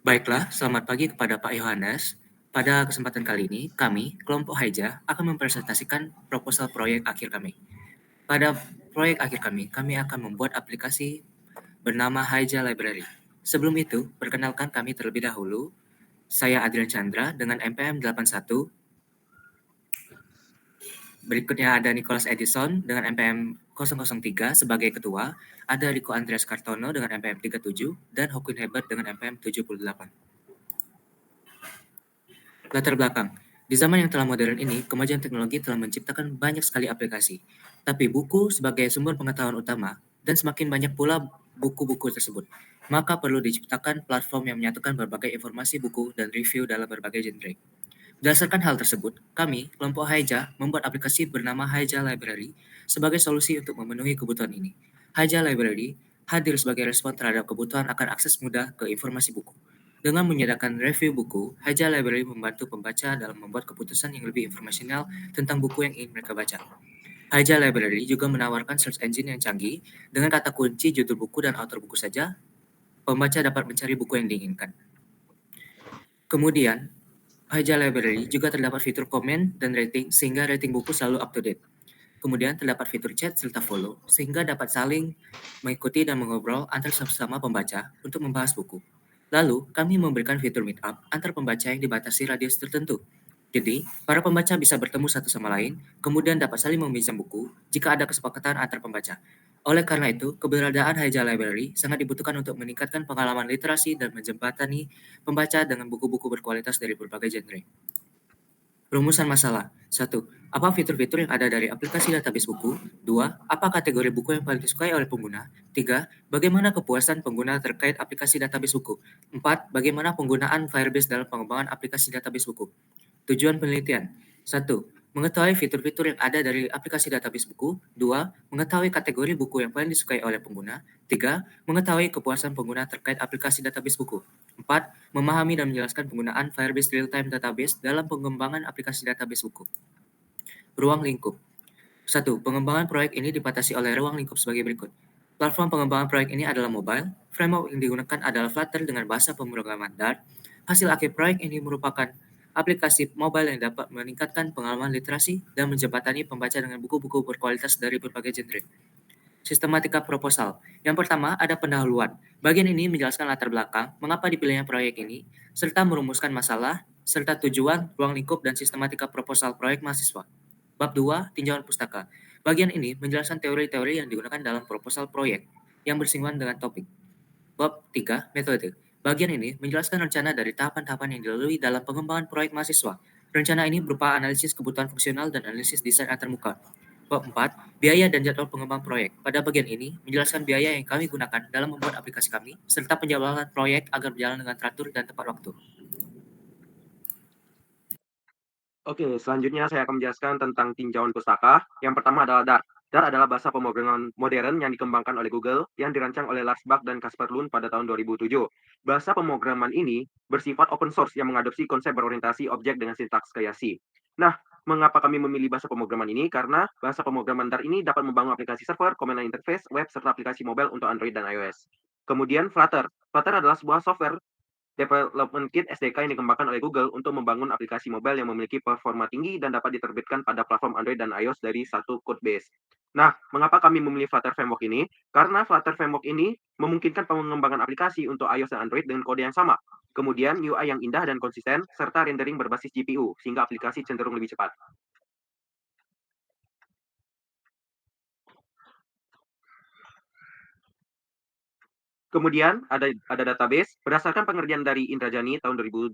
Baiklah, selamat pagi kepada Pak Yohanes. Pada kesempatan kali ini, kami, kelompok Haija, akan mempresentasikan proposal proyek akhir kami. Pada proyek akhir kami akan membuat aplikasi bernama Haija Library. Sebelum itu, perkenalkan kami terlebih dahulu. Saya Adrian Chandra dengan MPM 81. Berikutnya ada Nicholas Edison dengan MPM 003 sebagai ketua. Ada Rico Andreas Kartono dengan MPM 37 dan Hokin Hebert dengan MPM 78. Latar belakang. Di zaman yang telah modern ini, kemajuan teknologi telah menciptakan banyak sekali aplikasi. Tapi buku sebagai sumber pengetahuan utama, dan semakin banyak pula buku-buku tersebut, maka perlu diciptakan platform yang menyatukan berbagai informasi buku dan review dalam berbagai genre. Berdasarkan hal tersebut, kami, kelompok Haija, membuat aplikasi bernama Haija Library sebagai solusi untuk memenuhi kebutuhan ini. Haija Library hadir sebagai respon terhadap kebutuhan akan akses mudah ke informasi buku. Dengan menyediakan review buku, Haija Library membantu pembaca dalam membuat keputusan yang lebih informasional tentang buku yang ingin mereka baca. Haija Library juga menawarkan search engine yang canggih. Dengan kata kunci, judul buku, dan author buku saja, pembaca dapat mencari buku yang diinginkan. Kemudian, Haija Library juga terdapat fitur komen dan rating sehingga rating buku selalu up to date. Kemudian terdapat fitur chat serta follow sehingga dapat saling mengikuti dan mengobrol antar sesama pembaca untuk membahas buku. Lalu, kami memberikan fitur meet up antar pembaca yang dibatasi radius tertentu. Jadi, para pembaca bisa bertemu satu sama lain, kemudian dapat saling meminjam buku jika ada kesepakatan antar pembaca. Oleh karena itu, keberadaan Haija Library sangat dibutuhkan untuk meningkatkan pengalaman literasi dan menjembatani pembaca dengan buku-buku berkualitas dari berbagai genre. Rumusan masalah. 1. Apa fitur-fitur yang ada dari aplikasi database buku? 2. Apa kategori buku yang paling disukai oleh pengguna? 3. Bagaimana kepuasan pengguna terkait aplikasi database buku? 4. Bagaimana penggunaan Firebase dalam pengembangan aplikasi database buku? Tujuan penelitian. 1. Mengetahui fitur-fitur yang ada dari aplikasi database buku. 2. Mengetahui kategori buku yang paling disukai oleh pengguna. 3. Mengetahui kepuasan pengguna terkait aplikasi database buku. 4. Memahami dan menjelaskan penggunaan Firebase Real-Time Database dalam pengembangan aplikasi database buku. Ruang lingkup. 1. Pengembangan proyek ini dibatasi oleh ruang lingkup sebagai berikut. Platform pengembangan proyek ini adalah mobile. Framework yang digunakan adalah Flutter dengan bahasa pemrograman Dart. Hasil akhir proyek ini merupakan aplikasi mobile yang dapat meningkatkan pengalaman literasi dan menjembatani pembaca dengan buku-buku berkualitas dari berbagai genre. Sistematika proposal. Yang pertama, ada pendahuluan. Bagian ini menjelaskan latar belakang, mengapa dipilihnya proyek ini, serta merumuskan masalah, serta tujuan, ruang lingkup, dan sistematika proposal proyek mahasiswa. Bab 2, tinjauan pustaka. Bagian ini menjelaskan teori-teori yang digunakan dalam proposal proyek yang bersinggungan dengan topik. Bab 3, metode. Bagian ini menjelaskan rencana dari tahapan-tahapan yang dilalui dalam pengembangan proyek mahasiswa. Rencana ini berupa analisis kebutuhan fungsional dan analisis desain antarmuka. Bab 4, biaya dan jadwal pengembang proyek. Pada bagian ini, menjelaskan biaya yang kami gunakan dalam membuat aplikasi kami, serta penjadwalan proyek agar berjalan dengan teratur dan tepat waktu. Oke, selanjutnya saya akan menjelaskan tentang tinjauan pustaka. Yang pertama adalah Dart. Dart adalah bahasa pemrograman modern yang dikembangkan oleh Google, yang dirancang oleh Lars Bak dan Casper Lund pada tahun 2007. Bahasa pemrograman ini bersifat open source yang mengadopsi konsep berorientasi objek dengan sintaks Hayashi. Nah, mengapa kami memilih bahasa pemrograman ini? Karena bahasa pemrograman Dart ini dapat membangun aplikasi server, command line interface, web, serta aplikasi mobile untuk Android dan iOS. Kemudian Flutter. Flutter adalah sebuah software Development Kit SDK yang dikembangkan oleh Google untuk membangun aplikasi mobile yang memiliki performa tinggi dan dapat diterbitkan pada platform Android dan iOS dari satu codebase. Nah, mengapa kami memilih Flutter Framework ini? Karena Flutter Framework ini memungkinkan pengembangan aplikasi untuk iOS dan Android dengan kode yang sama. Kemudian UI yang indah dan konsisten, serta rendering berbasis GPU, sehingga aplikasi cenderung lebih cepat. Kemudian ada database. Berdasarkan pengerjaan dari Indrajani tahun 2011,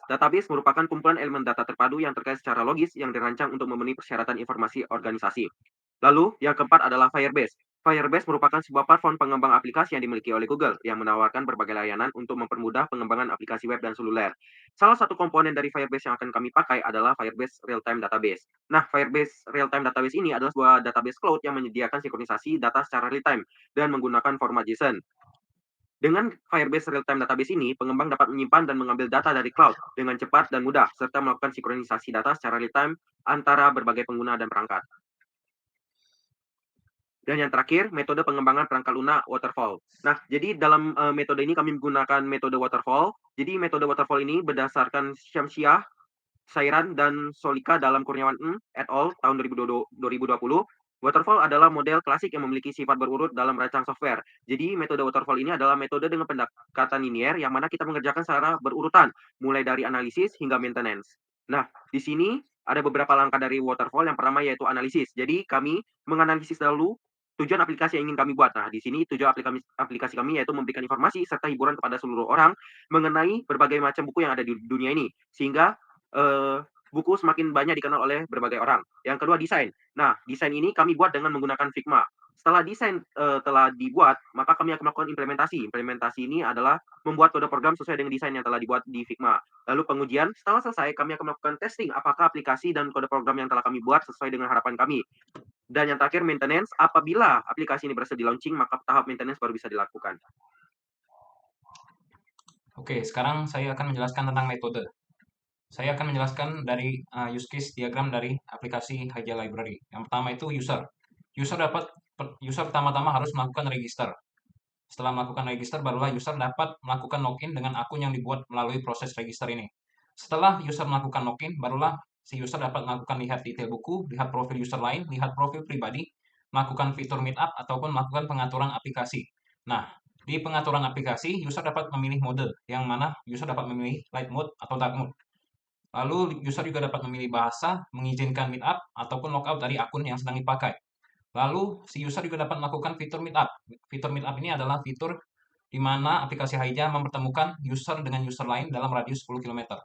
database merupakan kumpulan elemen data terpadu yang terkait secara logis yang dirancang untuk memenuhi persyaratan informasi organisasi. Lalu, yang keempat adalah Firebase. Firebase merupakan sebuah platform pengembang aplikasi yang dimiliki oleh Google yang menawarkan berbagai layanan untuk mempermudah pengembangan aplikasi web dan seluler. Salah satu komponen dari Firebase yang akan kami pakai adalah Firebase Real-Time Database. Nah, Firebase Real-Time Database ini adalah sebuah database cloud yang menyediakan sinkronisasi data secara real-time dan menggunakan format JSON. Dengan Firebase Real-Time Database ini, pengembang dapat menyimpan dan mengambil data dari cloud dengan cepat dan mudah, serta melakukan sinkronisasi data secara real-time antara berbagai pengguna dan perangkat. Dan yang terakhir, metode pengembangan perangkat lunak waterfall. Nah, jadi dalam metode ini kami menggunakan metode waterfall. Jadi metode waterfall ini berdasarkan Syamsiah, Sairan, dan Solika dalam Kurniawan et al. Tahun 2020. Waterfall adalah model klasik yang memiliki sifat berurut dalam rancang software. Jadi metode waterfall ini adalah metode dengan pendekatan linier yang mana kita mengerjakan secara berurutan, mulai dari analisis hingga maintenance. Nah, di sini ada beberapa langkah dari waterfall. Yang pertama yaitu analisis. Jadi kami menganalisis dahulu tujuan aplikasi yang ingin kami buat. Nah, di sini tujuan aplikasi kami yaitu memberikan informasi serta hiburan kepada seluruh orang mengenai berbagai macam buku yang ada di dunia ini, sehingga buku semakin banyak dikenal oleh berbagai orang. Yang kedua, desain. Nah, desain ini kami buat dengan menggunakan Figma. Setelah desain telah dibuat, maka kami akan melakukan implementasi. Implementasi ini adalah membuat kode program sesuai dengan desain yang telah dibuat di Figma. Lalu pengujian, setelah selesai, kami akan melakukan testing apakah aplikasi dan kode program yang telah kami buat sesuai dengan harapan kami. Dan yang terakhir, maintenance. Apabila aplikasi ini berhasil di-launching, maka tahap maintenance baru bisa dilakukan. Oke, sekarang saya akan menjelaskan tentang metode. Saya akan menjelaskan dari use case diagram dari aplikasi Haja Library. Yang pertama itu user. User pertama-tama harus melakukan register. Setelah melakukan register, barulah user dapat melakukan login dengan akun yang dibuat melalui proses register ini. Setelah user melakukan login, barulah si user dapat melakukan lihat detail buku, lihat profil user lain, lihat profil pribadi, melakukan fitur meetup, ataupun melakukan pengaturan aplikasi. Nah, di pengaturan aplikasi, user dapat memilih mode, yang mana user dapat memilih light mode atau dark mode. Lalu, user juga dapat memilih bahasa, mengizinkan meetup, ataupun logout dari akun yang sedang dipakai. Lalu, si user juga dapat melakukan fitur meetup. Fitur meetup ini adalah fitur di mana aplikasi Haija mempertemukan user dengan user lain dalam radius 10 km.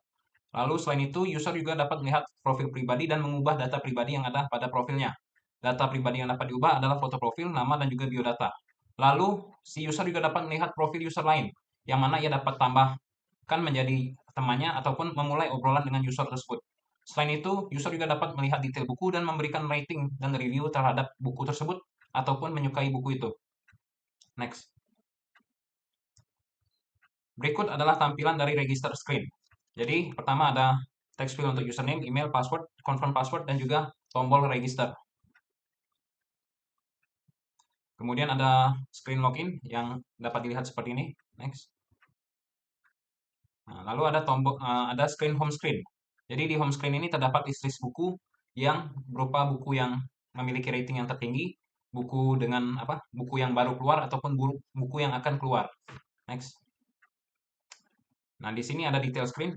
Lalu, selain itu, user juga dapat melihat profil pribadi dan mengubah data pribadi yang ada pada profilnya. Data pribadi yang dapat diubah adalah foto profil, nama, dan juga biodata. Lalu, si user juga dapat melihat profil user lain, yang mana ia dapat tambahkan menjadi temannya ataupun memulai obrolan dengan user tersebut. Selain itu, user juga dapat melihat detail buku dan memberikan rating dan review terhadap buku tersebut ataupun menyukai buku itu. Next. Berikut adalah tampilan dari register screen. Jadi, pertama ada text field untuk username, email, password, confirm password, dan juga tombol register. Kemudian ada screen login yang dapat dilihat seperti ini. Next. Nah, lalu ada screen home screen. Jadi di home screen ini terdapat list buku yang berupa buku yang memiliki rating yang tertinggi, buku dengan buku yang baru keluar ataupun buku yang akan keluar. Next. Nah, di sini ada detail screen.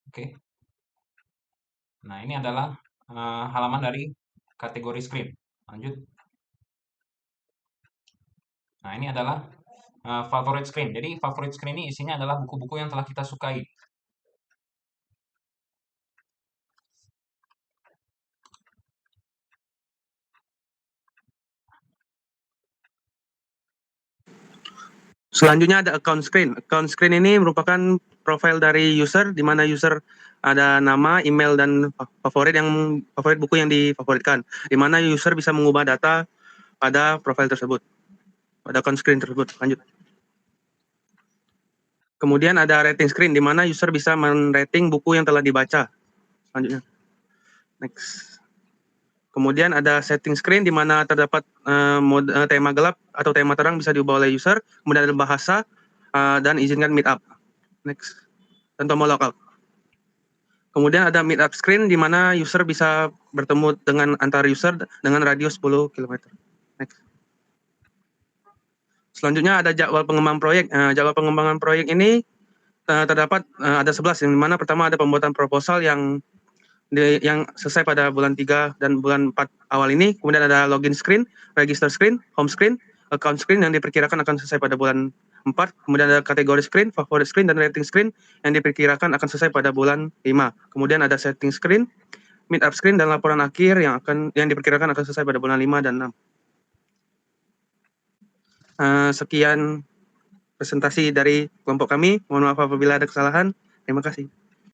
Oke. Nah, ini adalah halaman dari kategori screen. Lanjut. Nah, ini adalah favorite screen. Jadi, favorite screen ini isinya adalah buku-buku yang telah kita sukai. Selanjutnya ada account screen. Account screen ini merupakan profil dari user, di mana user ada nama, email, dan favorit buku yang difavoritkan. Di mana user bisa mengubah data pada profil tersebut, pada account screen tersebut. Lanjut. Kemudian ada rating screen, di mana user bisa men-rating buku yang telah dibaca. Selanjutnya. Next. Kemudian ada setting screen, di mana terdapat tema gelap atau tema terang bisa diubah oleh user. Kemudian ada bahasa dan izinkan meetup. Next. Dan tombol logout. Kemudian ada meetup screen, di mana user bisa bertemu dengan antar user dengan radius 10 km. Next. Selanjutnya ada jadwal pengembangan proyek. Jadwal pengembangan proyek ini terdapat ada 11, yang dimana pertama ada pembuatan proposal yang selesai pada bulan 3 dan bulan 4 awal ini. Kemudian ada login screen, register screen, home screen, account screen yang diperkirakan akan selesai pada bulan 4. Kemudian ada kategori screen, favorit screen, dan rating screen yang diperkirakan akan selesai pada bulan 5. Kemudian ada setting screen, meetup screen, dan laporan akhir yang diperkirakan akan selesai pada bulan 5 dan 6. Sekian presentasi dari kelompok kami. Mohon maaf apabila ada kesalahan. Terima kasih.